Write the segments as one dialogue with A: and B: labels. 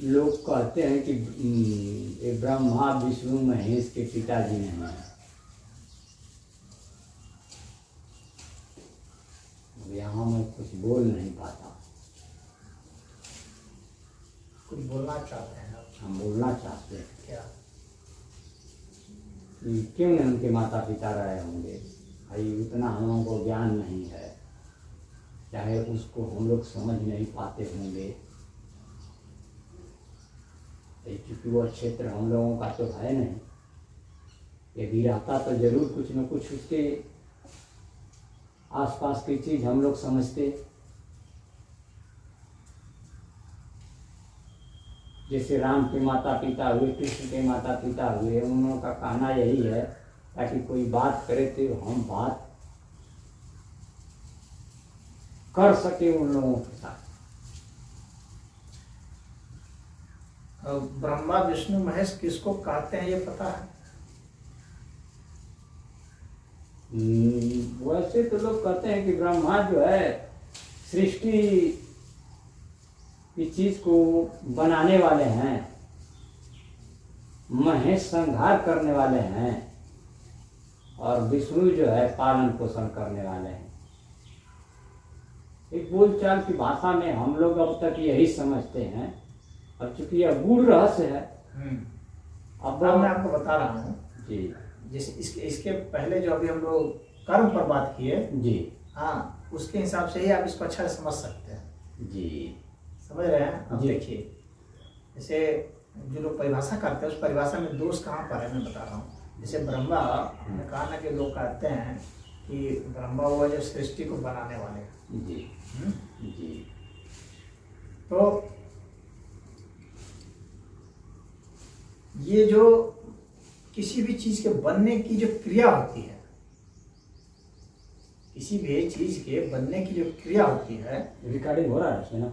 A: लोग कहते हैं कि ये ब्रह्मा विष्णु महेश के पिताजी नहीं हैं। यहाँ मैं कुछ बोल नहीं पाता।
B: कुछ बोलना चाहते हैं आप?
A: हम बोलना चाहते हैं
B: क्या?
A: कि क्यों नहीं उनके माता पिता रहे होंगे। भाई उतना हम लोगों को ज्ञान नहीं है, चाहे उसको हम लोग समझ नहीं पाते होंगे, क्योंकि वो क्षेत्र हम लोगों का तो है नहीं। यदि रहता तो जरूर कुछ न कुछ उसके आसपास की चीज हम लोग समझते। जैसे राम के माता पिता हुए, कृष्ण के माता पिता हुए, उन लोगों का कहना यही है ताकि कोई बात करे तो हम बात कर सके उन लोगों के साथ।
B: ब्रह्मा विष्णु महेश किसको कहते हैं ये पता है?
A: वैसे तो लोग कहते हैं कि ब्रह्मा जो है सृष्टि की चीज को बनाने वाले हैं, महेश संहार करने वाले हैं, और विष्णु जो है पालन पोषण करने वाले हैं। एक बोलचाल की भाषा में हम लोग अब तक यही समझते हैं, और चूंकि यह गूढ़ रहस्य है।
B: अब मैं आपको बता रहा हूँ
A: जी।
B: जैसे इसके पहले जो अभी हम लोग कर्म पर बात किए
A: जी,
B: हाँ, उसके हिसाब से ही आप इसको अच्छा से समझ सकते हैं
A: जी।
B: समझ रहे हैं? अब
A: जी।
B: देखिए, जैसे जो लोग परिभाषा करते हैं उस परिभाषा में दोष कहाँ पर है मैं बता रहा हूँ। जैसे ब्रह्मा ने कहा ना कि लोग कहते हैं कि ब्रह्मा वो जो सृष्टि को बनाने वाले हैं।
A: जी जी।
B: तो ये जो किसी भी चीज के बनने की जो क्रिया होती है, किसी भी चीज के बनने की जो क्रिया होती है,
A: रिकॉर्डिंग हो रहा है इसमें ना?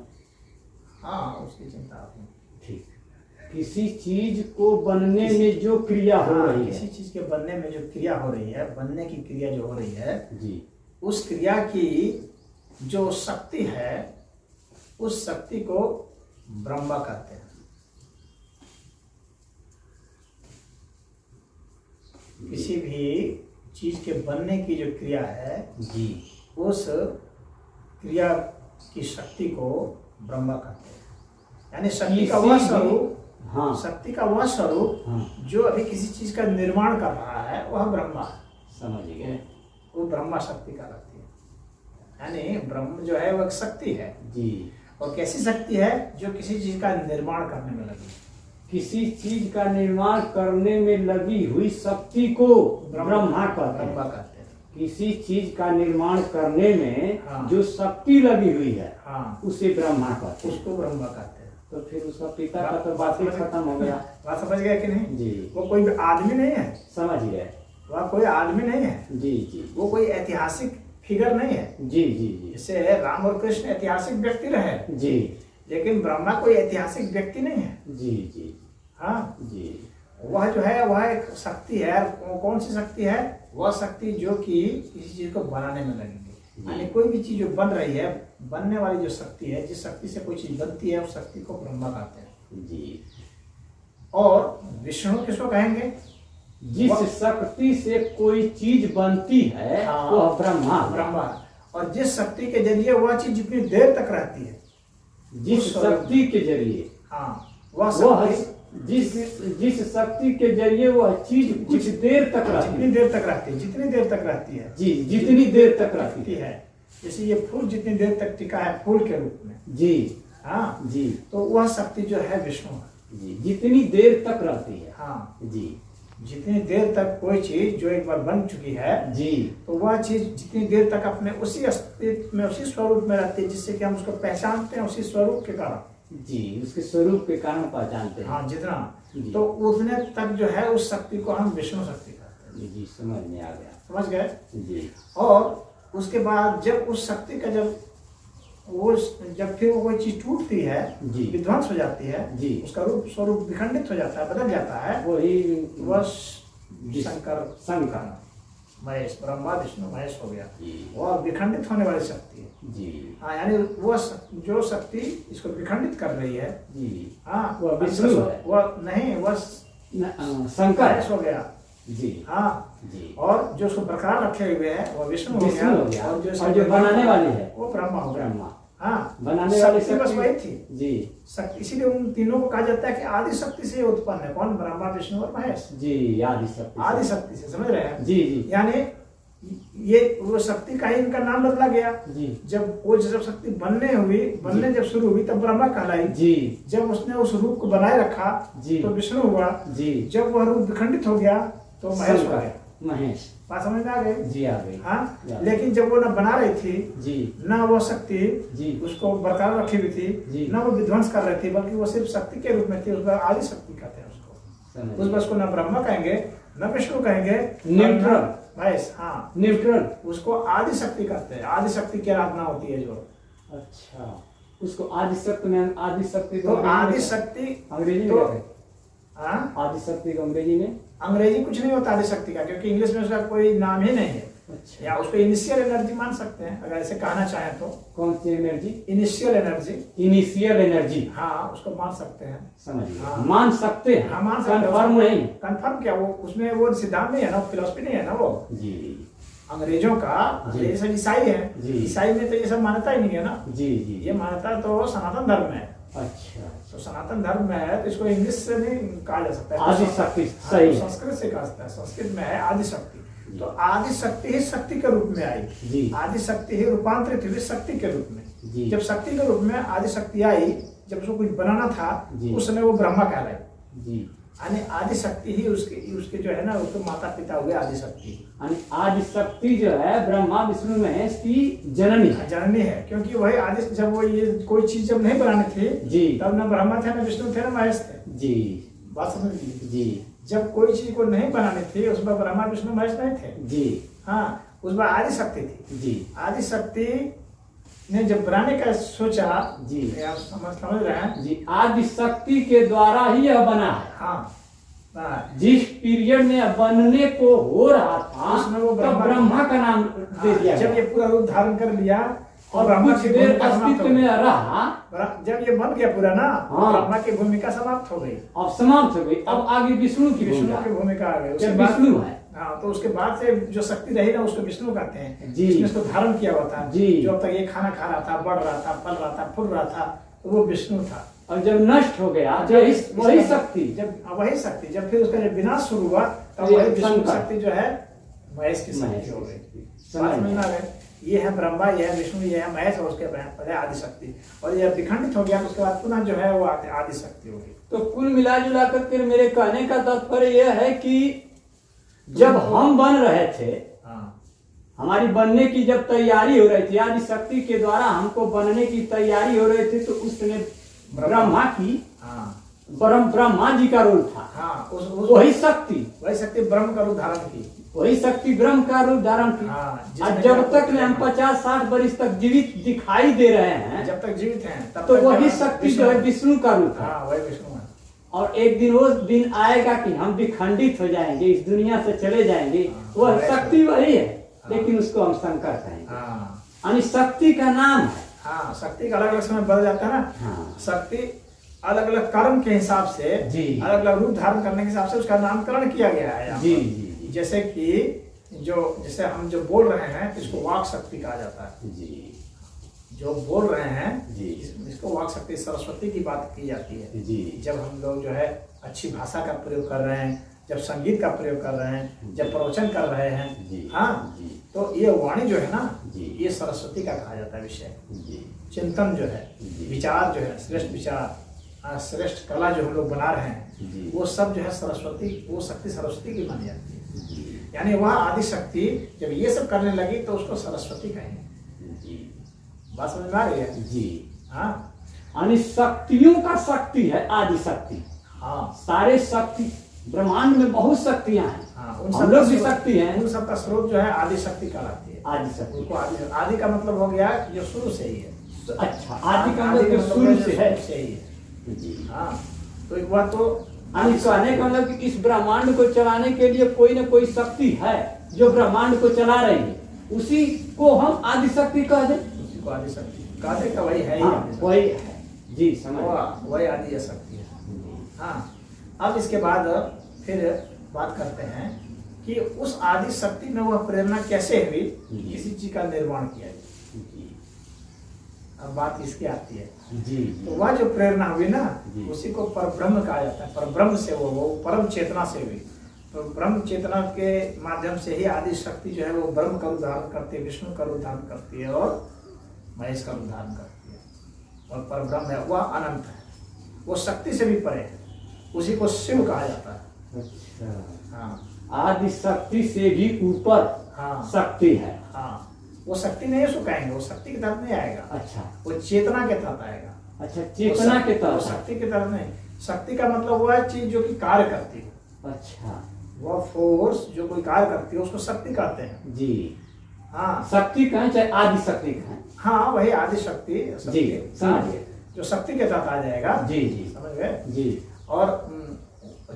B: हाँ, उसकी चिंता आप नहीं।
A: ठीक। किसी चीज को बनने में जो क्रिया हो रही है,
B: किसी चीज के बनने में जो क्रिया हो रही है, बनने की क्रिया जो हो रही है
A: जी,
B: उस क्रिया की जो शक्ति है, उस शक्ति को ब्रह्मा कहते हैं। किसी भी चीज के बनने की जो क्रिया है
A: जी,
B: उस क्रिया की शक्ति को ब्रह्मा कहते हैं। यानी शक्ति का वह स्वरूप,
A: हाँ,
B: शक्ति का वह स्वरूप
A: हाँ,
B: जो अभी किसी चीज का निर्माण कर रहा है वह ब्रह्मा है।
A: समझ गए।
B: वो ब्रह्मा शक्ति कहलाती है। यानी ब्रह्म जो है वह एक शक्ति है
A: जी।
B: और कैसी शक्ति है? जो किसी चीज का निर्माण करने में लगी।
A: किसी चीज का निर्माण करने में लगी हुई शक्ति को ब्रह्मा कहते हैं। किसी चीज का निर्माण करने में
B: हाँ,
A: जो शक्ति लगी हुई है,
B: हाँ,
A: उसे ब्रह्मा कहते हैं।
B: उसको ब्रह्मा कहते हैं।
A: तो फिर उसका पिता का तो बात ही खत्म हो गया।
B: बात समझ गए कि नहीं?
A: जी,
B: वो कोई आदमी नहीं है,
A: समझ गए।
B: वह कोई आदमी नहीं है।
A: जी जी।
B: वो कोई ऐतिहासिक फिगर नहीं है।
A: जी जी जी।
B: जैसे राम और कृष्ण ऐतिहासिक व्यक्ति रहे,
A: जी
B: लेकिन ब्रह्मा कोई ऐतिहासिक व्यक्ति नहीं है।
A: जी जी।
B: हाँ
A: जी।
B: वह जो है वह एक शक्ति है। वो कौन सी शक्ति है? वह शक्ति जो कि किसी चीज को बनाने में लगेगी। यानी कोई भी चीज जो बन रही है, बनने वाली जो शक्ति है, जिस शक्ति से कोई चीज बनती है उस शक्ति को ब्रह्मा कहते हैं।
A: जी।
B: और विष्णु किसको कहेंगे?
A: जिस शक्ति से कोई चीज बनती है
B: हाँ,
A: वह ब्रह्मा।
B: ब्रह्मा। और जिस शक्ति के जरिए वह चीज जितनी देर तक रहती है,
A: जिस शक्ति के जरिए,
B: हाँ, वह
A: जिस शक्ति के जरिए वह चीज कुछ देर तक रहती
B: जितनी देर तक रहती है, जितनी देर तक रहती है,
A: जी, जितनी देर तक रहती
B: है। जैसे ये फूल जितनी देर तक टिका है फूल के रूप में,
A: जी,
B: हाँ
A: जी,
B: तो वह शक्ति जो है विष्णु है।
A: जी, जितनी देर तक रहती है,
B: हाँ
A: जी,
B: जितनी देर तक कोई चीज जो एक बार बन चुकी है,
A: जी,
B: तो वह चीज जितनी देर तक अपने उसी अस्तित्व में, उसी स्वरूप में रहती है, जिससे कि हम उसको पहचानते हैं उसी स्वरूप के कारण।
A: जी, उसके स्वरूप के कारण पहचानते हैं।
B: हाँ, जितना, तो उतने तक जो है उस शक्ति को हम विष्णु शक्ति कहते हैं।
A: जी, समझ में आ गया।
B: समझ गए?
A: जी।
B: और उसके बाद जब उस शक्ति का जब फिर वो कोई चीज टूटती है, विध्वंस हो जाती है,
A: जी,
B: उसका रूप स्वरूप विखंडित हो जाता है, बदल जाता है,
A: वही
B: वह शंकर। महेश, ब्रह्मा विष्णु महेश हो गया।
A: जी।
B: वह विखंडित होने वाली शक्ति है।
A: जी।
B: हाँ, यानी वो जो शक्ति इसको विखंडित कर रही है।
A: जी।
B: हाँ,
A: वह विष्णु है।
B: वह नहीं, वह
A: शंकर
B: महेश हो गया।
A: जी।
B: हाँ
A: जी।
B: और जो उसको बरकरार रखे हुए है वो विष्णु हो
A: विष्णु हो गया।
B: गया।
A: और जो बनाने वाली है
B: वो ब्रह्मा हो गया।
A: ब्रह्मा।
B: हाँ,
A: बनाने वाली
B: शक्ति बस वही थी।
A: जी।
B: शक्ति, इसीलिए उन तीनों को कहा जाता है कि आदि शक्ति से उत्पन्न है। कौन? ब्रह्मा विष्णु और महेश।
A: जी, आदि शक्ति।
B: आदि शक्ति से, समझ रहे हैं?
A: जी। जी।
B: यानी ये वो शक्ति का ही इनका नाम बदला गया।
A: जी।
B: जब शक्ति बनने जब शुरू हुई तब ब्रह्मा कहलाई।
A: जी।
B: जब उसने उस रूप को बनाए रखा
A: जी।
B: तो विष्णु हुआ।
A: जी।
B: जब वह रूप विखंडित हो गया तो महेश हो गया।
A: महेश।
B: बात समझ में आ गई?
A: जी, आ गई।
B: हाँ,
A: या।
B: लेकिन जब वो न बना रही थी,
A: जी।
B: न वो शक्ति
A: जी।
B: उसको बरकरार रखी हुई थी,
A: जी।
B: न वो विध्वंस कर रही थी, बल्कि वो सिर्फ शक्ति के रूप में थी। उसका आदि शक्ति कहते हैं उसको। उस बस को न ब्रह्मा कहेंगे न विष्णु कहेंगे,
A: न्यूट्रल
B: महेश। हाँ,
A: न्यूट्रल
B: उसको आदि शक्ति कहते हैं। आदि शक्ति की आराधना होती है जो।
A: अच्छा, उसको आदि शक्ति में, आदि शक्ति
B: तो आदि शक्ति
A: अंग्रेजी में
B: तो
A: कहते हैं।
B: हाँ,
A: आदि शक्ति को अंग्रेजी में
B: अंग्रेजी कुछ नहीं होता आदि शक्ति का, क्योंकि इंग्लिश में उसका कोई नाम ही नहीं है।
A: अच्छा,
B: या उसको इनिशियल एनर्जी मान सकते हैं अगर ऐसे कहना चाहें तो।
A: कौन सी energy?
B: Initial energy.
A: Initial energy.
B: हाँ, उसको मान सकते हैं।
A: समझिए।
B: हाँ।
A: मान सकते हैं।
B: हाँ, मान सकते हैं।
A: कंफर्म नहीं।
B: कंफर्म क्या, वो उसमें वो सिद्धांत नहीं है ना, फिलोसफी नहीं है ना वो
A: जी।
B: अंग्रेजों का।
A: जी।
B: ये सब ईसाई है।
A: जी।
B: ईसाई में तो ये सब मान्यता ही नहीं है ना।
A: जी। जी।
B: ये मान्यता तो सनातन धर्म में है।
A: अच्छा,
B: तो सनातन धर्म में है तो इसको इंग्लिश से नहीं कहा जा सकता है।
A: आदि शक्ति
B: हाँ,
A: सही
B: तो
A: है।
B: संस्कृत से कहा सकता है। संस्कृत में है आदि शक्ति। तो आदि शक्ति ही शक्ति के रूप में आई।
A: जी।
B: आदि शक्ति ही रूपांतरित हुई शक्ति के रूप में।
A: जी।
B: जब शक्ति के रूप में आदि शक्ति आई, जब उसको कुछ बनाना था,
A: जी।
B: उस समय वो ब्रह्मा कहलाई।
A: जी।
B: यानी आदि शक्ति ही उसके जो है ना, उसके माता पिता हुए आदि शक्ति।
A: यानी आदि शक्ति जो है ब्रह्मा विष्णु महेश की जननी है।
B: जननी है, क्योंकि वही आदि, जब वो ये कोई चीज जब नहीं बनानी थी
A: जी।
B: तब न ब्रह्मा थे, न विष्णु थे, न महेश थे।
A: जी।
B: बात समझ लीजिए।
A: जी।
B: जब कोई चीज को नहीं बनानी थी उसमें ब्रह्मा विष्णु महेश नहीं थे।
A: जी।
B: हाँ, उसमें आदि शक्ति थी।
A: जी।
B: आदि शक्ति ने जब बनाने का सोचा,
A: जी।
B: आप समझ रहे हैं?
A: जी, आदि शक्ति के द्वारा ही यह बना है।
B: हाँ,
A: जिस पीरियड में बनने को हो रहा था
B: उसमें वो
A: तब ब्रह्मा का नाम दे दिया
B: जब ये
A: गया।
B: पूरा रूप धारण कर लिया
A: और
B: ब्रह्मा
A: कुछ
B: की
A: देर
B: भूमिका समाप्त
A: अस्तित्व
B: हो
A: में
B: गई।
A: रहा,
B: जब ये बन गया पूरा ना,
A: हाँ।
B: ब्रह्मा की भूमिका समाप्त हो गई।
A: अब समाप्त हो गई। अब आगे विष्णु की
B: विष्णु
A: भूमिका।
B: की भूमिका आ गई। उसके
A: जब
B: बाद
A: विष्णु है।
B: हाँ, तो उसके बाद से जो शक्ति रही ना उसको विष्णु कहते हैं।
A: जी।
B: जिसने इसको धारण किया हुआ था,
A: जी।
B: जो अब तक ये खाना खा रहा था, बढ़ रहा था, फल रहा था, फूल रहा था, तो वो विष्णु था।
A: और जब नष्ट हो गया वही शक्ति,
B: वही शक्ति जब फिर उसका जब विनाश शुरू हुआ तब
A: ये
B: वही विष्णु
A: शंकर।
B: शक्ति जो है महेश की शक्ति हो गई। समझ में आ गए? ये है ब्रह्मा, ये है विष्णु, ये है महेश, और उसके पहले आदि शक्ति। और ये विखंडित हो गया तो उसके बाद पुनः जो है वो आदि शक्ति हो गई।
A: तो कुल मिला जुला करके मेरे कहने का तात्पर्य यह है कि जब हम बन रहे थे,
B: हाँ,
A: हमारी बनने की जब तैयारी हो रही थी, आदि शक्ति के द्वारा हमको बनने की तैयारी हो रही थी, तो उस समय ब्रह्मा की,
B: हाँ,
A: ब्रह्मा जी का रोल था।
B: हाँ,
A: वही शक्ति
B: ब्रह्म का रूप धारण की।
A: वही शक्ति ब्रह्म का रूप धारण की।
B: हाँ,
A: और जब तक हम 50-60 वर्ष तक जीवित दिखाई दे रहे हैं,
B: जब तक जीवित हैं तब
A: तो
B: तक
A: वही शक्ति जो है विष्णु का रूप है।
B: हाँ, वही विष्णु है।
A: और एक दिन वो दिन आएगा कि हम विखंडित हो जाएंगे, इस दुनिया से चले जाएंगे।
B: हाँ,
A: वह शक्ति वही है,
B: हाँ।
A: लेकिन उसको हम शंकर कहेंगे।
B: हाँ,
A: यानी शक्ति का नाम है।
B: हाँ, शक्ति का अलग अलग समय बदल जाता है ना।
A: हाँ।
B: शक्ति अलग अलग कर्म के हिसाब से,
A: जी।
B: अलग अलग रूप धारण करने के हिसाब से उसका नामकरण किया गया है यहाँ
A: जी।
B: पर।
A: जी।
B: जैसे कि जैसे हम जो बोल रहे हैं इसको वाक शक्ति कहा जाता है।
A: जी।
B: जो बोल रहे हैं
A: जी।
B: इसको वाक शक्ति, सरस्वती की बात की जाती है।
A: जी।
B: जब हम लोग जो है अच्छी भाषा का प्रयोग कर रहे हैं, जब संगीत का प्रयोग कर रहे हैं, जब प्रवचन कर रहे हैं,
A: जी।
B: हाँ,
A: जी।
B: तो ये वाणी जो है ना,
A: जी।
B: ये सरस्वती का कहा जाता है विषय।
A: जी।
B: चिंतन जो है,
A: जी।
B: विचार जो है, श्रेष्ठ विचार, श्रेष्ठ कला जो हम लोग बना रहे हैं,
A: जी।
B: वो सब जो है सरस्वती, वो शक्ति सरस्वती की मानी जाती है।
A: जी।
B: यानी वह आदि शक्ति जब ये सब करने लगी तो उसको सरस्वती कहेंगे।
A: जी।
B: बात समझ में आ रही है?
A: जी।
B: हाँ,
A: यानी शक्तियों का शक्ति है आदि शक्ति।
B: हाँ,
A: सारे शक्ति, ब्रह्मांड में बहुत शक्तियां हैं।
B: हाँ,
A: हम लोग भी शक्ति हैं।
B: उन सबका स्रोत जो है आदि शक्ति कहलाती है।
A: आदि शक्ति।
B: उनको आदि का मतलब हो गया जो शुरू से ही है।
A: अच्छा, आदि का मतलब जो शुरू से है।
B: से ही है।
A: जी।
B: हाँ, तो एक बात तो
A: यानी कहने का मतलब कि इस ब्रह्मांड को चलाने के लिए कोई न कोई शक्ति है। जो ब्रह्मांड को चला रही है, उसी को हम आदि शक्ति कह दें।
B: उसी को आदि शक्ति कह दे का वही है ही
A: हाँ,
B: आदि शक्ति।
A: वही है जी, समझ गए।
B: वही आदि शक्ति है। हाँ, अब इसके बाद फिर बात करते हैं कि उस आदि शक्ति में वह प्रेरणा कैसे हुई किसी चीज का निर्माण किया जाए।
A: जी
B: अब बात इसकी आती है।
A: जी
B: तो वह जो प्रेरणा हुई ना,
A: जी।
B: उसी को परब्रह्म कहा जाता है। परब्रह्म से वो परम चेतना से हुई। तो ब्रह्म चेतना के माध्यम से ही आदि शक्ति जो है वो ब्रह्म का रूप धारण करती है, विष्णु का रूप धारण करती है और महेश का रूप धारण करती है। और परब्रह्म है वह अनंत है, वो शक्ति से भी परे है, उसी को शिव कहा जाता है।
A: अच्छा,
B: हाँ
A: आदि शक्ति से भी ऊपर
B: हाँ
A: शक्ति है।
B: हाँ, वो शक्ति नहीं है, उसको कहेंगे वो शक्ति के तहत नहीं आएगा,
A: अच्छा
B: वो चेतना के तहत आएगा।
A: अच्छा, चेतना के
B: वो
A: तहत।
B: शक्ति के तहत नहीं। शक्ति का मतलब वह चीज जो कि कार्य करती है,
A: अच्छा
B: वह फोर्स जो कोई कार्य करती है उसको शक्ति कहते हैं।
A: जी,
B: हाँ
A: शक्ति कहें चाहे आदि शक्ति कहें।
B: हाँ, वही आदि शक्ति
A: जी, समझ गए।
B: जो शक्ति के तहत आ जाएगा।
A: जी जी
B: समझ गए।
A: जी।
B: और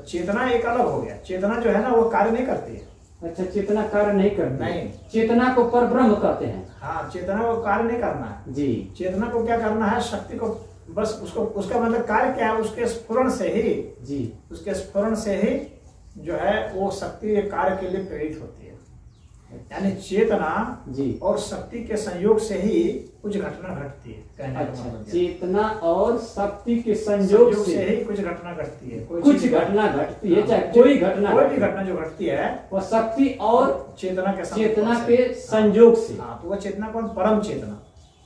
B: चेतना एक अलग हो गया। चेतना जो है ना वो कार्य नहीं करती है।
A: अच्छा, चेतना कार्य नहीं करती।
B: नहीं।
A: चेतना को परब्रह्म कहते हैं।
B: हाँ, चेतना को कार्य नहीं करना है।
A: जी,
B: चेतना को क्या करना है, शक्ति को बस उसको, उसका मतलब कार्य क्या है, उसके स्फुरण से ही,
A: जी,
B: उसके स्फुरण से ही जो है वो शक्ति कार्य के लिए प्रेरित होती है। यानी चेतना
A: जी।
B: और शक्ति के संयोग से ही कुछ घटना घटती है। कहने का
A: अच्छा,
B: मतलब यह।
A: चेतना और शक्ति के संयोग से
B: ही कुछ घटना घटती है।
A: कुछ
B: चीज-
A: घटना घटती है,
B: हाँ,
A: चाहे कोई घटना
B: कोई
A: घटे।
B: भी घटना जो घटती है
A: वो शक्ति और
B: चेतना के
A: चेतना
B: से।
A: के संयोग से।
B: हाँ, तो वह चेतना कौन, परम चेतना।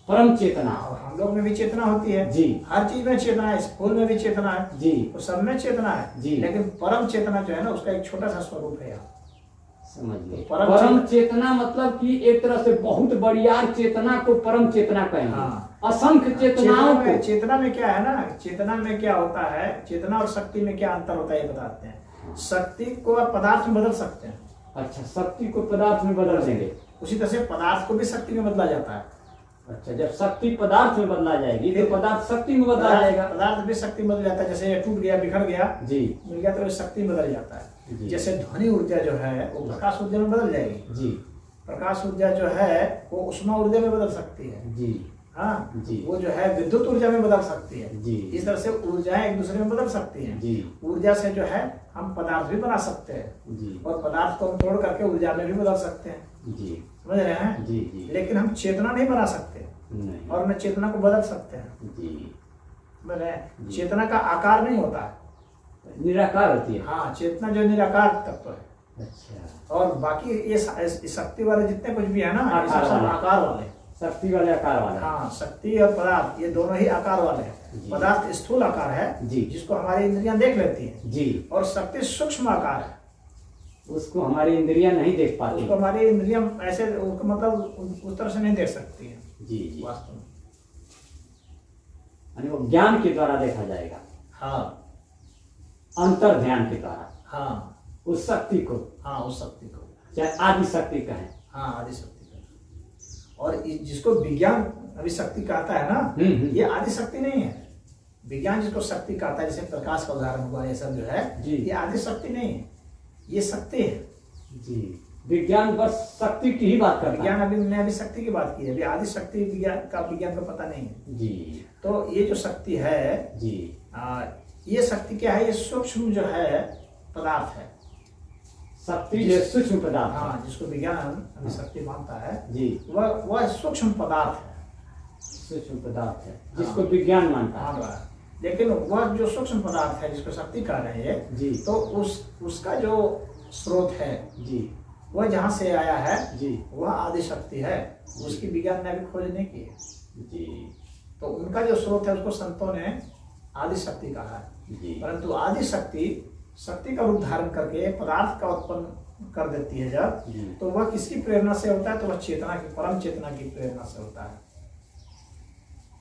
A: परम चेतना।
B: और हम लोग में भी चेतना होती है।
A: जी।
B: हर चीज में चेतना है, इस फूल में भी चेतना है,
A: जी,
B: तो सब में चेतना है।
A: जी।
B: लेकिन परम चेतना जो है ना उसका एक छोटा सा स्वरूप है यहाँ।
A: समझ गए।
B: परम
A: परम चेतना मतलब कि एक तरह से बहुत बड़ियार चेतना को परम चेतना कहेंगे।
B: हाँ।
A: असंख्य चेतनाओं को।
B: चेतना में क्या है ना, चेतना में क्या होता है, चेतना और शक्ति में क्या अंतर होता है ये बताते हैं। शक्ति को आप पदार्थ में बदल सकते हैं।
A: अच्छा, शक्ति को पदार्थ में बदल देंगे।
B: उसी तरह से पदार्थ को भी शक्ति में बदला जाता है।
A: अच्छा, जब शक्ति पदार्थ में बदला जाएगी तो पदार्थ शक्ति में बदला जाएगा।
B: पदार्थ भी शक्ति में बदल जाता है। जैसे ये टूट गया, बिखर गया,
A: जी
B: मिल गया, तो ये शक्ति में बदल जाता
A: जी।
B: है। जैसे ध्वनि ऊर्जा जो है वो प्रकाश ऊर्जा में बदल जाएगी।
A: जी
B: प्रकाश ऊर्जा जो है वो उष्मा ऊर्जा में बदल सकती है।
A: जी
B: हाँ,
A: जी।
B: वो जो है विद्युत ऊर्जा में बदल सकती है।
A: जी।
B: इस तरह से ऊर्जाएं एक दूसरे में बदल सकती हैं।
A: जी
B: ऊर्जा से जो है हम पदार्थ भी बना सकते हैं
A: जी
B: और पदार्थ को हम तोड़ करके ऊर्जा में भी बदल सकते हैं।
A: जी
B: समझ रहे हैं।
A: जी जी।
B: लेकिन हम चेतना नहीं बना सकते
A: नहीं।
B: और न चेतना को बदल सकते हैं।
A: जी,
B: समझ रहे हैं। चेतना का आकार नहीं होता है।
A: निराकार होती है।
B: हाँ, चेतना जो निराकार तत्व है।
A: अच्छा,
B: और बाकी ये शक्ति वाले जितने कुछ भी है ना, ये
A: आकार
B: सब
A: वाले।
B: आकार वाले।
A: शक्ति वाले आकार वाले।
B: हाँ, शक्ति और पदार्थ ये दोनों ही आकार वाले हैं।
A: जी।
B: पदार्थ स्थूल आकार है
A: जी।
B: जिसको हमारी इंद्रियां देख लेती हैं,
A: जी,
B: और शक्ति सूक्ष्म आकार है,
A: उसको हमारी इंद्रियां नहीं देख पाती।
B: उसको हमारी इंद्रियां ऐसे मतलब उस तरह से नहीं देख सकती है
A: जी जी।
B: वास्तव में।
A: यानी वो ज्ञान के द्वारा देखा जाएगा,
B: हाँ
A: अंतर ध्यान के द्वारा
B: हाँ
A: उस शक्ति को,
B: हाँ, उस शक्ति को,
A: चाहे आदि शक्ति कहें।
B: हाँ, आदि शक्ति को। और जिसको विज्ञान अभी शक्ति कहता है ना, ये आदि शक्ति नहीं है। विज्ञान जिसको शक्ति कहता है, जैसे प्रकाश का उदाहरण हुआ, ये सब जो है
A: जी।
B: ये आदि शक्ति नहीं है, ये शक्ति है।
A: जी, विज्ञान बस शक्ति की ही बात करता
B: विज्ञान
A: है।
B: अभी मैंने अभी शक्ति की बात की है, अभी आदि शक्ति विज्ञान को पता नहीं है।
A: जी
B: तो ये जो शक्ति है,
A: जी
B: ये शक्ति क्या है, ये सूक्ष्म जो है पदार्थ है।
A: शक्ति जो सूक्ष्म पदार्थ है।
B: हाँ, जिसको विज्ञान अभी शक्ति मानता है,
A: जी,
B: वह सूक्ष्म पदार्थ है,
A: सूक्ष्म पदार्थ है जिसको विज्ञान मानता
B: मान
A: है।
B: रहा है। लेकिन वह जो सूक्ष्म पदार्थ है जिसको शक्ति कह रहे हैं,
A: जी
B: तो उसका जो स्रोत है
A: जी
B: वह जहाँ से आया है
A: जी
B: वह आदि शक्ति है। उसकी विज्ञान ने अभी खोज नहीं की है।
A: जी
B: तो उनका जो स्रोत है उसको संतों ने आदि शक्ति कहा है।
A: जी
B: परंतु आदि शक्ति का रूप धारण करके पदार्थ का उत्पन्न कर देती है जब,
A: जी।
B: तो वह किसकी प्रेरणा से होता है, तो वह चेतना की, परम चेतना की प्रेरणा से होता है।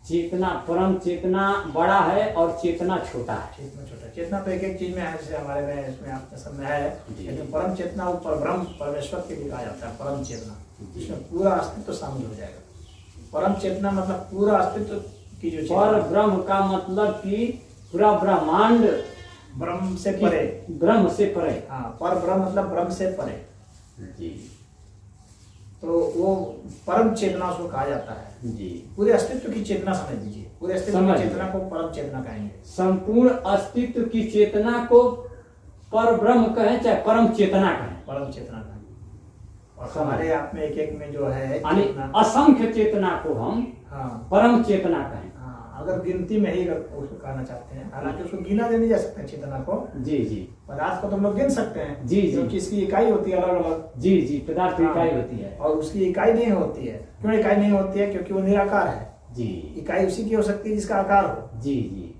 A: चेतना, परम चेतना बड़ा है और चेतना छोटा है।
B: चेतना छोटा, चेतना तो एक एक चीज में है, जैसे हमारे में इसमें आपके सब में है।
A: जी।
B: लेकिन परम चेतना ऊपर ब्रह्म परमेश्वर के लिए कहा जाता है परम चेतना,
A: जी।
B: जिसमें पूरा अस्तित्व शामिल हो जाएगा। परम चेतना मतलब पूरा अस्तित्व की जो
A: पर
B: चेतना,
A: ब्रह्म का मतलब कि पूरा ब्रह्मांड
B: ब्रह्म से परे।
A: ब्रह्म से परे।
B: हाँ, पर ब्रह्म मतलब ब्रह्म से परे।
A: जी।
B: तो वो परम चेतना उसको कहा जाता है।
A: जी।
B: पूरे अस्तित्व की चेतना समझ लीजिए, पूरे अस्तित्व
A: समझ
B: की
A: गए।
B: चेतना को परम चेतना कहेंगे।
A: संपूर्ण अस्तित्व की चेतना को पर ब्रह्म कहें चाहे परम चेतना कहें,
B: परम चेतना कहेंगे। और
A: समझ।
B: हमारे आप में एक एक में जो है
A: यानी
B: चेतना,
A: असंख्य चेतना को हम
B: हाँ
A: परम चेतना कहें।
B: हाँ, अगर गिनती में ही अगर उसको कहना चाहते हैं, हालांकि उसको गिना नहीं जा सकते चेतना को,
A: जी जी
B: पदार्थ को तो हम लोग गिन सकते हैं
A: जी, जी।
B: क्योंकि इसकी इकाई होती है अलग अलग,
A: जी जी, पदार्थ की इकाई होती है।
B: और उसकी इकाई नहीं होती है। क्यों इकाई नहीं होती है? क्योंकि वो निराकार है।
A: जी
B: इकाई उसी की हो सकती है जिसका आकार हो,
A: जी जी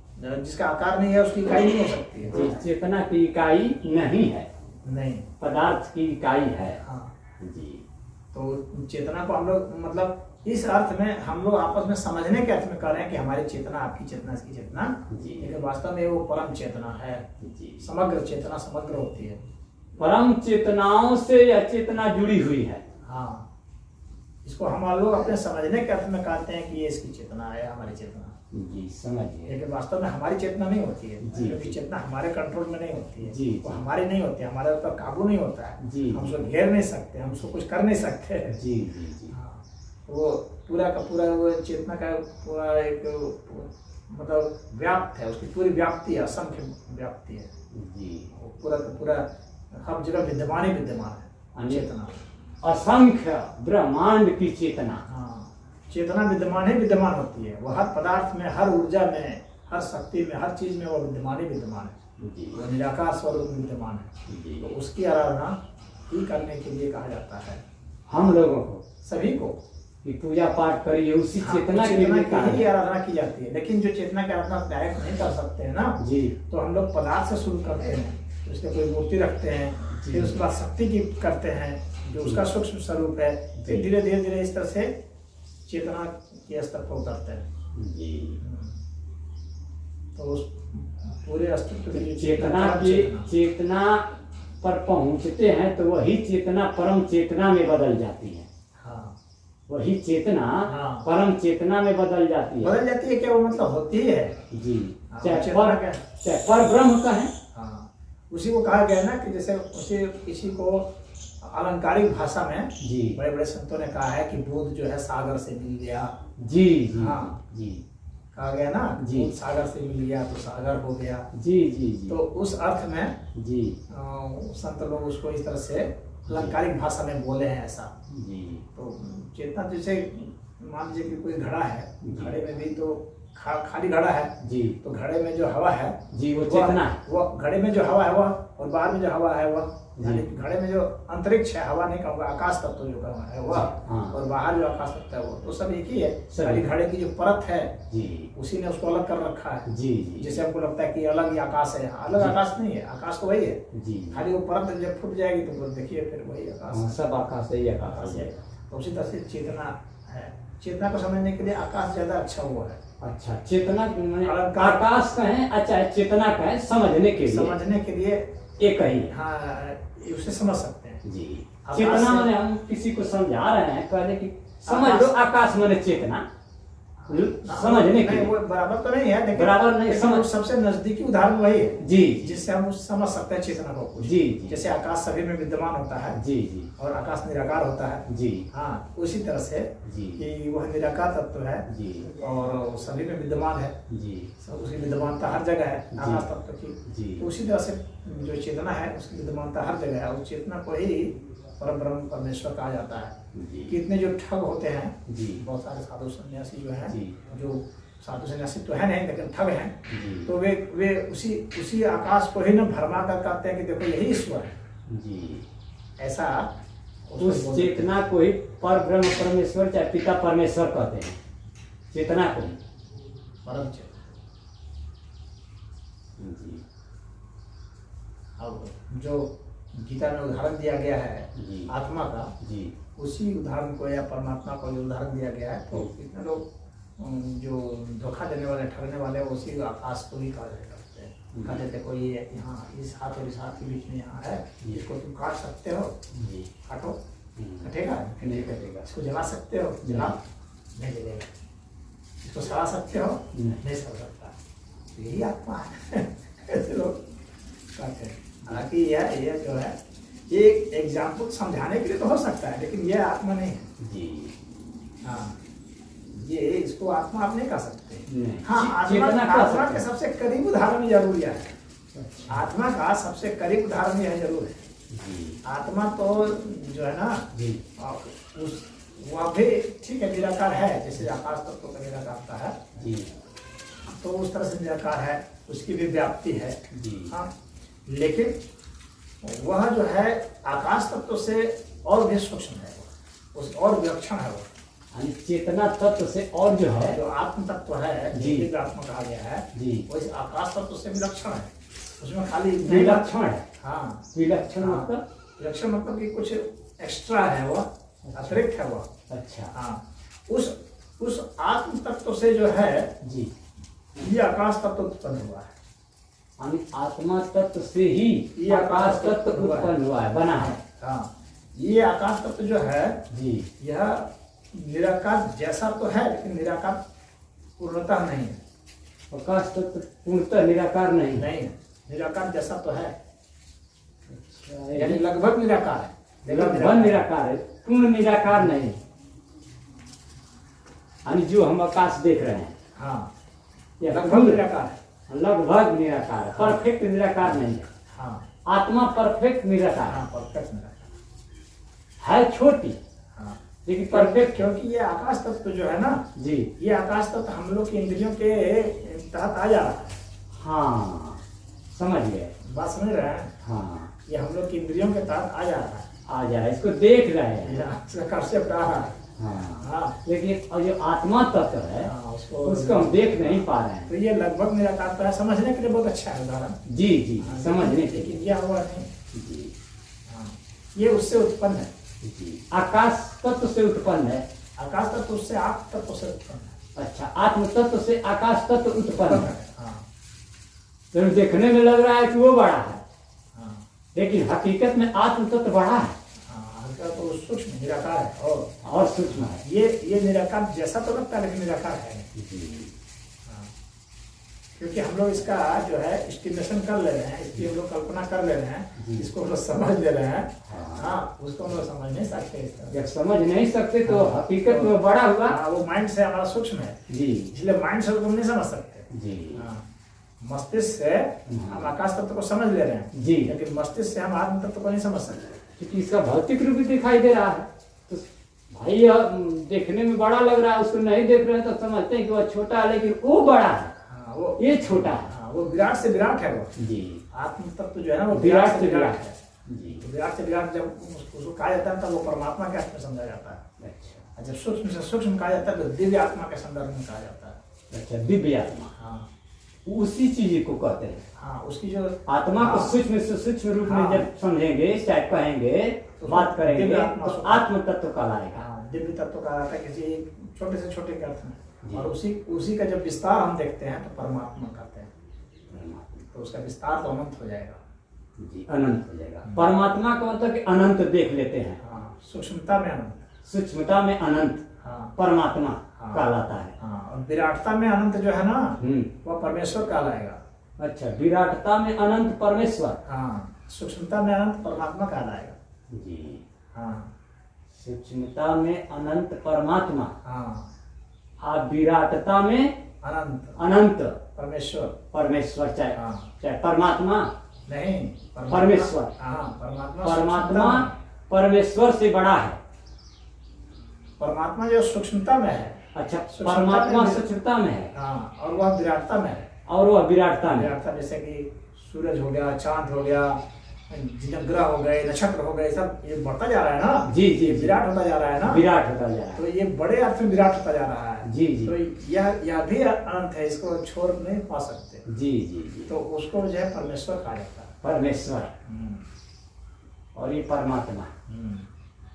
B: जिसका आकार नहीं है उसकी इकाई नहीं हो सकती है।
A: जी, चेतना की इकाई नहीं है,
B: नहीं,
A: पदार्थ की इकाई है।
B: हाँ।
A: जी
B: तो चेतना को हम लोग मतलब इस अर्थ में हम लोग आपस में समझने के अर्थ में कह रहे हैं कि हमारी चेतना आपकी चेतना इसकी चेतना,
A: जी।
B: लेकिन वास्तव में वो परम चेतना है।
A: जी,
B: समग्र चेतना समग्र होती है।
A: परम चेतनाओं से यह चेतना जुड़ी हुई है।
B: हाँ, इसको हम लोग अपने समझने के अर्थ में कहते हैं कि ये इसकी चेतना है, हमारी चेतना।
A: जी समझिए।
B: लेकिन वास्तव में हमारी चेतना नहीं होती है,
A: जी।
B: क्योंकि चेतना हमारे कंट्रोल में नहीं होती है।
A: जी,
B: वो
A: जी।
B: हमारी नहीं होती है, हमारे ऊपर काबू नहीं होता है।
A: जी।
B: हम उसको घेर नहीं सकते, हम उसको कुछ कर नहीं सकते।
A: जी जी जी
B: हाँ, वो पूरा का पूरा वो चेतना का पूरा एक मतलब व्याप्त है, उसकी पूरी व्याप्ति है, असंख्य व्याप्ति है।
A: जी,
B: वो पूरा का पूरा हर जगह विद्यमान ही विद्यमान है चेतना।
A: असंख्य ब्रह्मांड की चेतना।
B: हाँ, चेतना विद्यमान ही विद्यमान होती है। वो हर पदार्थ में, हर ऊर्जा में, हर शक्ति में, हर चीज में वो विद्यमान ही विद्यमान है।
A: जी
B: वो निराकार स्वरूप में विद्यमान है।
A: जी,
B: तो उसकी आराधना ही करने के लिए कहा जाता है
A: हम लोगों को
B: सभी को।
A: कि पूजा पाठ करिए उसी
B: हाँ,
A: चेतना के
B: चेतना
A: लिए
B: की
A: कहा
B: ही
A: है।
B: आराधना की जाती है। लेकिन जो चेतना की आराधना डायरेक्ट नहीं कर सकते हैं ना,
A: जी
B: तो हम लोग पदार्थ से शुरू करते हैं, उसके कोई मूर्ति रखते हैं,
A: जी।
B: फिर उसके बाद शक्ति की करते हैं जो उसका सूक्ष्म स्वरूप है, फिर धीरे धीरे धीरे इस तरह से चेतना के स्तर पर उतरते हैं।
A: जी,
B: तो उस पूरे अस्तित्व की जो
A: चेतना की चेतना पर पहुंचते हैं तो वही चेतना परम चेतना में बदल जाती है।
B: हाँ,
A: वही चेतना
B: हाँ।
A: परम चेतना में बदल जाती है।
B: बदल जाती है क्या? वो मतलब होती ही है।
A: जी,
B: हाँ,
A: चाहे
B: चेतना क्या है?
A: चाहे पर ब्रह्म कहें।
B: हाँ, उसी को कहा गया ना कि जैसे उसी किसी को अलंकारिक भाषा में
A: जी
B: बड़े बड़े संतों ने कहा है कि बुद्ध जो है सागर से मिल गया।
A: जी जी
B: हाँ।
A: जी
B: कहा गया ना,
A: जी।
B: बुद्ध सागर से मिल गया तो सागर हो गया।
A: जी जी जी
B: तो उस अर्थ में
A: जी
B: संत लोग उसको इस तरह से अलंकारिक भाषा में बोले हैं ऐसा।
A: जी
B: तो चेतना जैसे मान लीजिए कि कोई घड़ा है, घड़े में भी तो खाली घड़ा है,
A: जी
B: तो घड़े में जो हवा है
A: जी वो चेतना है।
B: वो घड़े में जो हवा है वह, और बाहर में जो हवा है वह, यानी कि घड़े में जो अंतरिक्ष है, हवा नहीं कहूँगा, आकाश तत्व जो है वह,
A: हाँ।
B: और बाहर जो आकाश तत्व है वो, तो सब एक ही है।
A: सब
B: खाली
A: एक।
B: घड़े की जो परत है
A: जी
B: उसी ने उसको अलग कर रखा है।
A: जी जी
B: जैसे हमको लगता है कि अलग ही आकाश है, अलग
A: जी।
B: आकाश नहीं है, आकाश तो वही है।
A: जी
B: खाली वो परत जब फूट जाएगी तो देखिए फिर वही आकाश
A: हाँ,
B: है।
A: सब आकाश से ही आकाश
B: आकाश
A: है।
B: है। तो उसी तरह से चेतना है। चेतना को समझने के लिए आकाश ज्यादा अच्छा हुआ है,
A: अच्छा, चेतना माने
B: अलंकार।
A: आकाश कहें अच्छा चेतना कहें, समझने के लिए
B: समझने के लिए।
A: एक ही है।
B: हाँ, उसे समझ सकते हैं।
A: जी,
B: आकाश
A: चेतना
B: से-
A: माने हम किसी को समझा रहे हैं, कहने की समझ
B: आकाश-
A: लो आकाश माने चेतना, समझने के
B: नहीं,
A: लिए।
B: वो बराबर तो नहीं है, लेकिन
A: बराबर नहीं,
B: लेकिन
A: समझ-
B: वो सबसे नजदीकी उदाहरण वही है
A: जी
B: जिससे हम समझ सकते हैं चेतना को कुछ।
A: जी जी
B: जैसे आकाश सभी में विद्यमान होता है
A: जी जी
B: और आकाश निराकार होता है।
A: जी
B: हाँ, उसी तरह से
A: जी
B: कि वह निराकार तत्व है
A: जी
B: और वो सभी में विद्यमान है।
A: जी
B: सब उसकी विद्यमानता हर जगह है
A: जी।
B: आकाश तत्व की।
A: जी
B: तो उसी तरह से जो चेतना है उसकी विद्यमानता हर जगह है। उस चेतना को ही परम ब्रह्म परमेश्वर कहा जाता है।
A: जी
B: कितने जो ठग होते हैं,
A: जी
B: बहुत सारे साधु सन्यासी जो हैं,
A: जी
B: जो साधु सन्यासी तो है नहीं लेकिन ठग हैं,
A: जी
B: तो वे उसी आकाश को ही न भरमा कर कहते हैं कि देखो यही ईश्वर है।
A: जी
B: ऐसा उसको
A: उस
B: बोलते हैं।
A: चेतना को ही पर ब्रह्म परमेश्वर चाहे पिता परमेश्वर कहते हैं, चेतना को ही।
B: परम चेतना।
A: जी
B: अब जो गीता में उदाहरण दिया गया है
A: जी
B: आत्मा का,
A: जी
B: उसी उदाहरण को या परमात्मा को जो उदाहरण दिया गया है, तो कितने लोग जो धोखा देने वाले ठगने वाले उसी आकाश को ही करते हैं। कहते थे कोई यहाँ इस हाथ और इस हाथ के बीच में यहाँ है, इसको तुम काट सकते हो,
A: जी
B: काटो, कटेगा
A: नहीं कटेगा।
B: इसको जला सकते हो, जला नहीं जलेगा, इसको सड़ा सकते हो, नहीं सड़ सकता। तो यही आत्मा है। ऐसे लोग कहते हैं। हालांकि यह जो है एक एग्जाम्पल समझाने के लिए तो हो सकता है, लेकिन यह आत्मा नहीं है
A: जी।
B: हाँ, ये इसको आत्मा आप नहीं कह सकते।
A: नहीं।
B: हाँ,
A: चेतना
B: आत्मा के सबसे करीब उदाहरण जरूर यह है। आत्मा का सबसे करीब उदाहरण यह जरूर है।
A: जी।
B: आत्मा तो जो है ना
A: जी।
B: उस वह भी ठीक है, निराकार है, जैसे आकाश तत्व का निराकारता है
A: जी।
B: तो उस तरह से निराकार है, उसकी भी व्याप्ति है
A: जी।
B: हाँ, लेकिन वह जो है आकाश तत्व से और भी सूक्ष्म है, उस और विलक्षण है। वो
A: यानी चेतना तत्व से और जो है,
B: जो आत्म तत्व है,
A: जी,
B: दिव्य आत्मा कहा गया है
A: जी,
B: वो इस आकाश तत्व से विलक्षण है। उसमें खाली
A: विलक्षण है।
B: हाँ,
A: विलक्षण
B: हाँ,
A: मतलब
B: विलक्षण मतलब कि कुछ एक्स्ट्रा है, वह अतिरिक्त है वह।
A: अच्छा।
B: हाँ, उस आत्म तत्व से जो है
A: जी,
B: ये आकाश तत्व उत्पन्न हुआ है।
A: यानी आत्मा तत्व से ही
B: ये
A: आकाश तत्व उत्पन्न हुआ है, बना है।
B: हाँ, ये आकाश तत्व जो है
A: जी,
B: यह निराकार जैसा तो है, लेकिन निराकार पूर्णतः नहीं है।
A: आकाश तत्व पूर्णतः निराकार नहीं
B: नहीं है, निराकार जैसा तो है,
A: अच्छा,
B: यानी लगभग निराकार है, लेकिन
A: लगभग निराकार है, पूर्ण निराकार नहीं। यानी जो हम आकाश देख रहे हैं,
B: हाँ,
A: यह
B: लगभग निराकार है।
A: लगभग निराकार है, परफेक्ट निराकार नहीं है।
B: हाँ,
A: आत्मा परफेक्ट निराकार
B: हाँ, परफेक्ट निराकार
A: है, छोटी
B: हाँ,
A: लेकिन परफेक्ट।
B: क्योंकि ये आकाश तत्व जो है ना
A: जी,
B: ये आकाश तत्व हम लोग की इंद्रियों के तहत आ जा रहा है।
A: हाँ, समझ गए।
B: बात समझ रहे हैं?
A: हाँ,
B: ये हम लोग की इंद्रियों के तहत आ जा रहा है,
A: आ जाए, इसको देख रहे हैं।
B: इसका कांसेप्ट आ रहा है।
A: हाँ,
B: हाँ,
A: लेकिन और जो आत्मा तत्व है
B: हाँ,
A: उसको हम देख नहीं पा रहे हैं।
B: तो ये लगभग निराकार है, समझने के लिए बहुत अच्छा है उदाहरण।
A: जी जी, समझने के
B: लेकिन
A: लिए।
B: यह हुआ नहीं।
A: जी
B: हाँ, ये उससे उत्पन्न है।
A: जी, आकाश तत्व से उत्पन्न है।
B: आकाश तत्व उससे आत्म तत्व से उत्पन्न है।
A: अच्छा, आत्म तत्व से आकाश तत्व उत्पन्न है।
B: हाँ,
A: तो देखने में लग रहा है कि वो बड़ा है,
B: हाँ,
A: लेकिन हकीकत में आत्म तत्व बड़ा है
B: हाँ, हल्का तो सूक्ष्म निराकार है
A: और सूक्ष्म है।
B: ये निराकार जैसा तो लगता है, लेकिन निराकार है।
A: जी,
B: हाँ, क्योंकि हम लोग इसका जो है एस्टिमेशन कर ले रहे हैं, इसकी हम लोग कल्पना कर ले रहे हैं, इसको हम लोग समझ ले रहे हैं। हाँ, उसको हम लोग समझ नहीं सकते इस तरह।
A: जब समझ नहीं सकते तो हकीकत में बड़ा हुआ।
B: हाँ, वो माइंड से हमारा सूक्ष्म है,
A: जी
B: इसलिए माइंड से हम नहीं समझ सकते।
A: जी।
B: हाँ, मस्तिष्क से हम आकाश तत्व को समझ ले रहे हैं
A: जी,
B: लेकिन मस्तिष्क से हम आत्म तत्व को नहीं समझ सकते।
A: क्योंकि इसका भौतिक रूप भी दिखाई दे रहा है, तो भाई यह देखने में बड़ा लग रहा है, उसको नहीं देख रहे हैं तो समझते हैं कि वह छोटा है, लेकिन वो बड़ा है।
B: हाँ, वो
A: ये छोटा है।
B: हाँ, वो विराट से विराट है। वो
A: जी,
B: आत्म तत्व जो है ना वो
A: विराट से
B: विराट
A: विराट
B: है।
A: जी।
B: तो विराट से विराट जब उसको कहा जाता है तब वो परमात्मा के अर्थ में समझा जाता है।
A: अच्छा
B: और जब सूक्ष्म से सूक्ष्म कहा जाता है तो दिव्य आत्मा के संदर्भ में कहा जाता है।
A: अच्छा, दिव्य आत्मा
B: हाँ,
A: उसी चीज को कहते हैं।
B: हाँ, उसकी जो
A: आत्मा को
B: हाँ,
A: सूक्ष्म से सूक्ष्म रूप में
B: हाँ,
A: जब समझेंगे, चाहे कहेंगे,
B: तो
A: बात करेंगे,
B: दिव्य आत्मा
A: तो आत्म तत्व कहलाएगा।
B: हाँ, दिव्य तत्व कहा जाता है किसी छोटे से छोटे के अर्थ में।
A: जी।
B: और उसी का जब विस्तार हम देखते हैं तो परमात्मा कहते हैं।
A: परमात्मा।
B: तो उसका विस्तार तो अनंत हो जाएगा।
A: जी, अनंत हो जाएगा। परमात्मा का मतलब कि अनंत देख लेते हैं,
B: हाँ, सूक्ष्मता में अनंत।
A: सूक्ष्मता में अनंत
B: हाँ,
A: परमात्मा
B: हाँ,
A: कहलाता है।
B: हाँ, और विराटता में अनंत जो है ना
A: हम्म,
B: वह परमेश्वर कहलाएगा।
A: अच्छा, विराटता में अनंत परमेश्वर।
B: हाँ, सूक्ष्मता में अनंत परमात्मा कहलाएगा।
A: जी,
B: हाँ,
A: सूक्ष्मता में अनंत परमात्मा,
B: हाँ,
A: और विराटता में
B: अनंत
A: अनंत
B: परमेश्वर।
A: परमेश्वर, चाहे
B: हाँ,
A: चाहे परमात्मा
B: नहीं
A: परमेश्वर।
B: हाँ, परमात्मा
A: परमात्मा
B: सूक्ष्मता में।
A: परमेश्वर से बड़ा है।
B: परमात्मा जो सूक्ष्मता में है।
A: अच्छा,
B: सूक्ष्मता
A: परमात्मा
B: में-
A: सूक्ष्मता में है
B: हाँ, और वह विराटता में है।
A: और वह विराटता में।
B: विराटता जैसे कि सूरज हो गया, चांद हो गया, ग्रह हो गए, नक्षत्र हो गए, सब ये बढ़ता जा रहा है ना।
A: जी जी,
B: ये विराट होता जा रहा है ना।
A: विराट होता जा रहा
B: तो ये बड़े अर्थ में विराट होता जा रहा है।
A: है। जी जी
B: तो यह भी अनंत है, इसको छोड़ नहीं पा सकते।
A: जी जी जी,
B: तो उसको जो है परमेश्वर कहा जाता है।
A: परमेश्वर
B: हम्म,
A: और ये परमात्मा।
B: हम्म,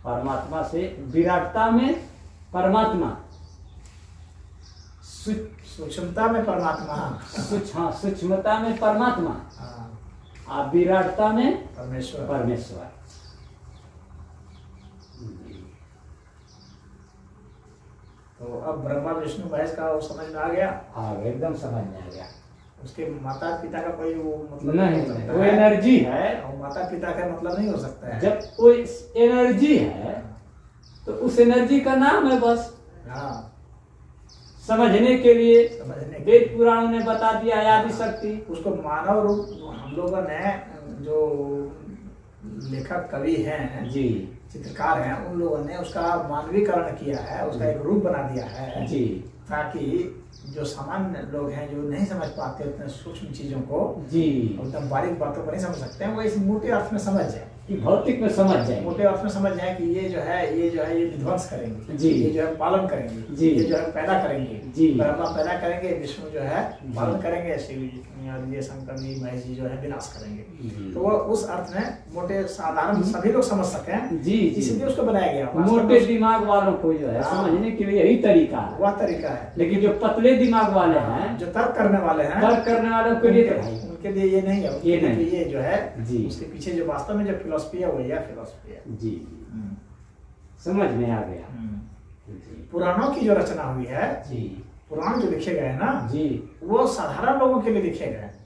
A: परमात्मा से विराटता में परमात्मा,
B: सूक्ष्मता में परमात्मा।
A: हाँ, सूक्ष्मता में परमात्मा,
B: हाँ,
A: और विराटता में
B: परमेश्वर।
A: परमेश्वर।
B: तो अब ब्रह्मा विष्णु महेश का वो समझ में आ गया।
A: हाँ, एकदम समझ में आ गया।
B: उसके माता पिता का कोई वो मतलब
A: नहीं,
B: हो सकता
A: वो
B: है।
A: एनर्जी है।
B: और माता पिता का मतलब नहीं हो सकता है।
A: जब कोई एनर्जी है तो उस एनर्जी का नाम है बस।
B: हाँ,
A: समझने के लिए
B: समझने के
A: वेद पुराणों ने बता दिया आदि शक्ति।
B: उसको मानव रूप हम लोगों ने जो लेखक कवि हैं,
A: जी
B: चित्रकार हैं, उन लोगों ने उसका मानवीकरण किया है, उसका एक रूप बना दिया है
A: जी
B: ताकि जो सामान्य लोग हैं जो नहीं समझ पाते उतने सूक्ष्म चीजों को,
A: जी
B: एकदम बारीक बातों को नहीं समझ सकते हैं, वो इस मोटे अर्थ में समझ जाए,
A: कि भौतिक में समझ जाए।
B: मोटे अर्थ में समझ जाए कि ये जो है ये विध्वंस करेंगे
A: जी।
B: ये जो है पालन करेंगे
A: जी।
B: ये जो है पैदा करेंगे
A: जी।
B: ब्रह्मा पैदा करेंगे, विष्णु जो है
A: जी।
B: पालन करेंगे, शिव जी और ये शंकर जी महेश जी जो है विनाश करेंगे।
A: जी।
B: तो वो उस अर्थ में मोटे साधारण सभी लोग समझ सकें,
A: जी
B: इसीलिए उसको बनाया गया। वास्तव में
A: मोटे दिमाग वालों को जो है
B: हाँ।
A: समझने के लिए यही तरीका है।
B: वह तरीका है,
A: लेकिन जो पतले दिमाग वाले हैं,
B: जो तर्क करने वाले हैं,
A: तर्क करने वालों के लिए तो भाई
B: उनके लिए ये नहीं है, उनके
A: ये
B: लिए
A: नहीं।
B: तो ये जो है
A: जी।
B: उसके पीछे जो वास्तव में जो फिलोसफी है वो यह फिलोसफी है।
A: जी समझ में आ गया। जी
B: पुराणों की जो रचना हुई है,
A: जी
B: पुराण जो लिखे गए हैं ना,
A: जी
B: वो साधारण लोगों के लिए लिखे गए हैं,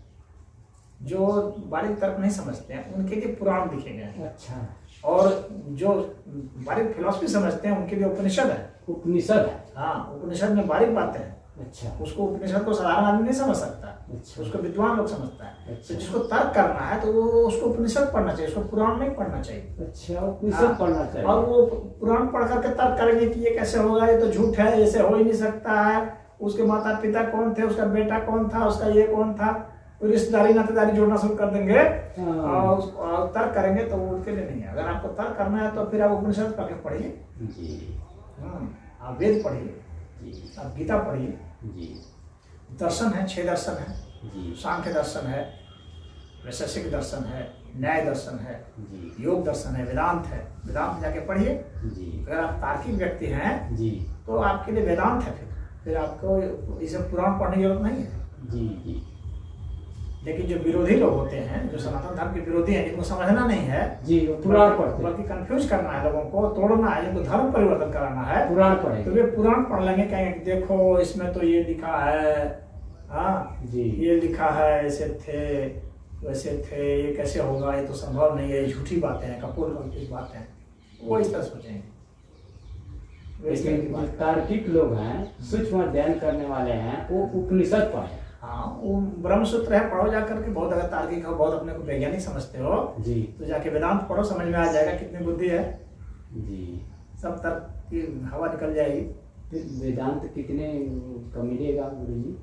B: जो बारीक तर्क नहीं समझते हैं उनके लिए पुराण लिखे गए हैं,
A: अच्छा
B: और जो बारीक फिलोसफी समझते हैं उनके लिए उपनिषद है।
A: उपनिषद है।
B: हाँ, उपनिषद में बारीक बातें हैं,
A: अच्छा
B: उसको उपनिषद को साधारण आदमी नहीं समझ सकता,
A: अच्छा
B: उसको विद्वान लोग समझता है।
A: अच्छा।
B: तो जिसको तर्क करना है तो वो उसको उपनिषद पढ़ना चाहिए, उसको पुराण नहीं पढ़ना चाहिए।
A: अच्छा उपनिषद पढ़ना चाहिए।
B: और वो पुराण पढ़ करके तर्क करेंगे कि ये कैसे होगा, ये तो झूठ है, ऐसे हो ही नहीं सकता है, उसके माता पिता कौन थे, उसका बेटा कौन था, उसका ये कौन था, कोई रिश्तेदारी नातेदारी जोड़ना शुरू कर देंगे और तर्क करेंगे, तो वो उनके लिए नहीं है। अगर आपको तर्क करना है तो फिर आप उपनिषद पढ़ के पढ़िए,
A: जी
B: आप वेद पढ़िए,
A: जी
B: आप गीता पढ़िए।
A: जी
B: दर्शन है, 6 दर्शन है,
A: जी
B: सांख्य दर्शन है, वैशेषिक दर्शन है, न्याय दर्शन है,
A: जी
B: योग दर्शन है, वेदांत है, वेदांत जाके पढ़िए।
A: जी
B: अगर आप तार्किक व्यक्ति हैं
A: जी
B: तो आपके लिए वेदांत है, फिर आपको इसे पुराण पढ़ने की जरूरत नहीं है।
A: जी जी
B: लेकिन जो विरोधी लोग होते हैं, जो सनातन धर्म के विरोधी हैं, जिनको समझना नहीं है,
A: जी वो पुराण पढ़ते,
B: बल्कि कंफ्यूज करना है, लोगों को तोड़ना है, जिनको धर्म परिवर्तन कराना है,
A: पुराण
B: तो
A: पढ़े।
B: वे पुराण पढ़ लेंगे, कहेंगे देखो इसमें तो ये लिखा है, हाँ
A: जी
B: ये लिखा है, ऐसे थे वैसे थे, ये कैसे होगा, ये तो संभव नहीं है, ये झूठी बातें हैं, कपोल बातें हैं, वो इस तरह सोचेंगे। वे इस तरह की
A: लेकिन जो
B: बात-
A: तार्किक लोग हैं, सूक्ष्म अध्ययन करने वाले हैं, वो उपनिषद पढ़े।
B: हाँ, वो ब्रह्मसूत्र है, पढ़ो जाकर के। बहुत अगर तार्किक हो, बहुत अपने को वैज्ञानिक समझते हो,
A: जी
B: तो जाके वेदांत पढ़ो, समझ में आ जाएगा कितनी बुद्धि है,
A: जी
B: सब तर्क की हवा निकल जाएगी।
A: फिर वेदांत कितने का मिलेगा गुरु जी?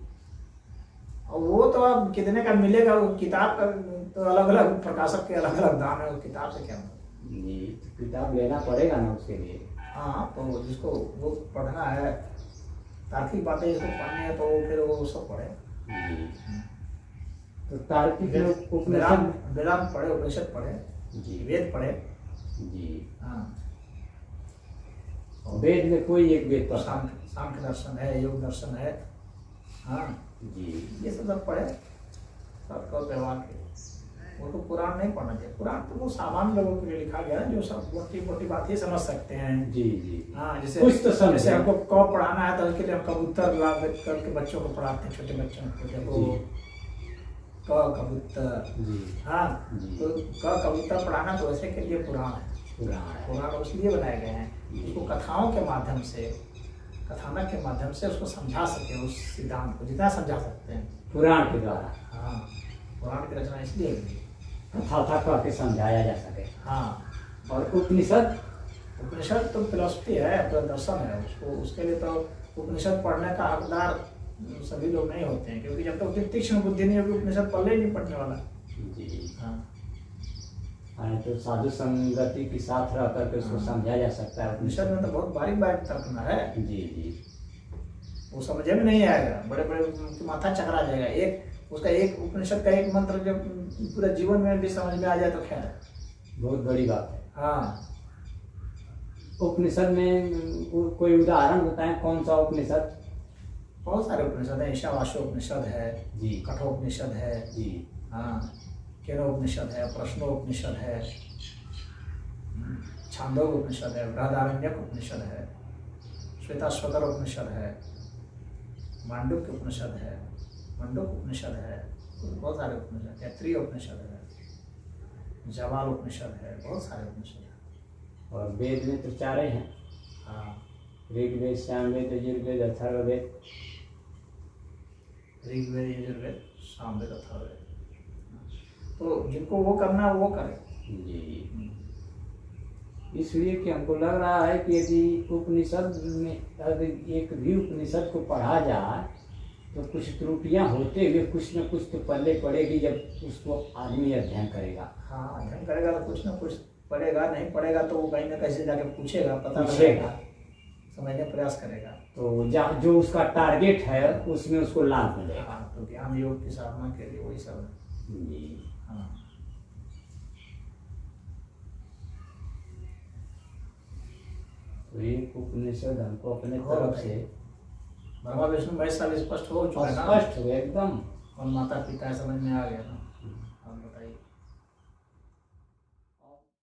B: और वो तो अब कितने का मिलेगा, वो किताब का तो अलग अलग प्रकाशक के अलग अलग दाम है, वो किताब से क्या मतलब।
A: जी तो किताब लेना पड़ेगा ना उसके लिए।
B: हाँ, तो जिसको वो पढ़ना है, तार्किक बातें जिसको पढ़नी है, तो फिर वो सब पढ़े।
A: जी तो तार्किक लोग उपनिषद
B: वेदांत वेदांत पढ़े, उपनिषद पढ़े,
A: जी
B: वेद पढ़े।
A: जी
B: हाँ,
A: वेद में कोई एक वेद पढ़ा।
B: सांख्य दर्शन है, योग दर्शन है, हाँ
A: जी
B: ये सब पढ़े, सबका व्यवहार के। वो तो पुराण नहीं पढ़ना चाहिए, पुराण तो वो सामान्य लोगों के लिए लिखा गया है, जो सब मोटी मोटी बात ही समझ सकते हैं।
A: जी जी
B: हाँ, जैसे
A: कुछ तो समझे।
B: जैसे हमको क पढ़ाना है तो उसके लिए हम कबूतर ला करके बच्चों को पढ़ाते हैं, छोटे बच्चों को, देखो क कबूतर,
A: जी
B: हाँ
A: जी।
B: तो क कबूतर पढ़ाना तो वैसे के लिए पुराण है।
A: पुराण है।
B: पुराण उसलिए बनाए गए हैं, उसको कथाओं के माध्यम से, कथानक के माध्यम से उसको समझा सके, उस सिद्धांत को जितना समझा सकते हैं।
A: पुराण के द्वारा
B: हाँ, पुराण की रचना इसलिए हुई है।
A: कथा कह के समझाया जा सके।
B: हाँ,
A: और उपनिषद
B: उपनिषद तो फिलोसफी है, तो दर्शन है, उसको उसके लिए तो उपनिषद पढ़ने का हकदार सभी लोग नहीं होते हैं, क्योंकि जब तक उतनी तीक्ष्ण बुद्धि नहीं होगी, उपनिषद पढ़ने ही नहीं पढ़ने वाला।
A: जी
B: हाँ,
A: तो साधु संगति के साथ रह करके उसको समझा जा सकता है
B: उपनिषद
A: उपनिषद।
B: में तो बहुत बारीक बारीक तर्कना है,
A: जी जी
B: वो समझे में नहीं आएगा, बड़े बड़े उनकी माथा चकरा जाएगा। एक उसका एक उपनिषद का एक मंत्र जब पूरा जीवन में भी समझ में आ जाए तो खैर है।
A: बहुत बड़ी बात है।
B: हाँ,
A: उपनिषद में कोई उदाहरण बताएं, कौन सा उपनिषद?
B: बहुत सारे उपनिषद है, ईशावास्योपनिषद है,
A: जी
B: कठोपनिषद है,
A: जी
B: हाँ केनोपनिषद है, प्रश्नोपनिषद है, छांदोग्योपनिषद है, बृहदारण्यक उपनिषद है, श्वेताश्वतर उपनिषद है, मांडुक्य उपनिषद है, मंडूक उपनिषद है, बहुत सारे उपनिषद, तैत्तिरीय उपनिषद है, जवाल उपनिषद है, बहुत सारे उपनिषद है।
A: और वेद में तो चार ही हैं।
B: हाँ,
A: ऋग्वेद, सामवेद, यजुर्वेद, अथर्ववेद।
B: ऋग्वेद, यजुर्वेद, सामवेद, अथर्ववेद। तो जिनको वो करना है वो करे।
A: जी, इसलिए कि हमको लग रहा है कि यदि उपनिषद में अगर एक भी उपनिषद को पढ़ा जाए तो कुछ त्रुटियां होते हुए कुछ न कुछ तो पल्ले पड़ेगी जब उसको आदमी अध्ययन करेगा।
B: हाँ, अध्ययन करेगा तो कुछ ना कुछ पढ़ेगा, नहीं पढ़ेगा तो वो कहीं ना कहीं से जाके पूछेगा, पता
A: पूछेगा,
B: लगेगा, समझने का प्रयास करेगा।
A: तो जो उसका टारगेट है उसमें उसको लाभ मिलेगा।
B: हाँ, तो ज्ञान योग की साधना के लिए वही सब है।
A: जी,
B: हाँ,
A: तो एक उपनिषद हमको अपने तरफ से
B: ब्रह्मा विष्णु महेश सब स्पष्ट हो चुका है ना,
A: स्पष्ट हो एकदम।
B: और माता पिता समझ में आ गया ना।